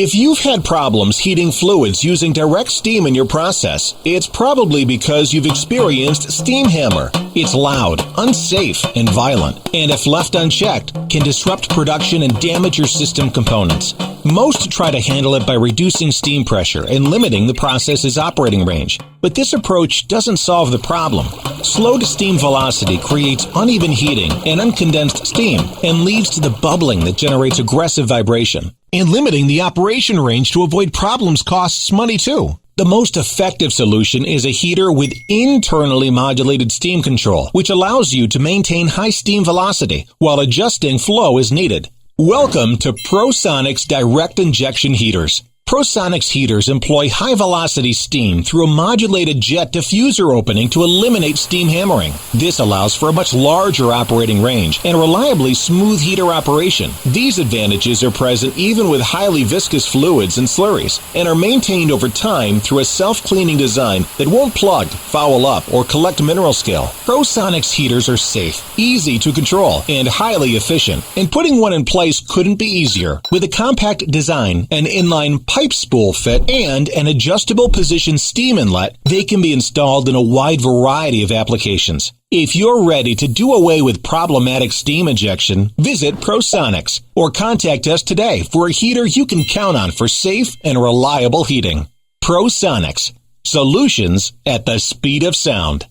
If you've had problems heating fluids using direct steam in your process, it's probably because you've experienced steam hammer. It's loud, unsafe, and violent, and if left unchecked, can disrupt production and damage your system components. Most try to handle it by reducing steam pressure and limiting the process's operating range. But this approach doesn't solve the problem. Slowed steam velocity creates uneven heating and uncondensed steam and leads to the bubbling that generates aggressive vibration. And limiting the operation range to avoid problems costs money too. The most effective solution is a heater with internally modulated steam control, which allows you to maintain high steam velocity while adjusting flow as needed. Welcome to ProSonix Direct Injection Heaters. ProSonix heaters employ high-velocity steam through a modulated jet diffuser opening to eliminate steam hammering. This allows for a much larger operating range and reliably smooth heater operation. These advantages are present even with highly viscous fluids and slurries and are maintained over time through a self-cleaning design that won't plug, foul up, or collect mineral scale. ProSonix heaters are safe, easy to control, and highly efficient, and putting one in place couldn't be easier. With a compact design, an inline pipe spool fit, and an adjustable position steam inlet, they can be installed in a wide variety of applications. If you're ready to do away with problematic steam injection, visit ProSonix or contact us today for a heater you can count on for safe and reliable heating. ProSonix. Solutions at the speed of sound.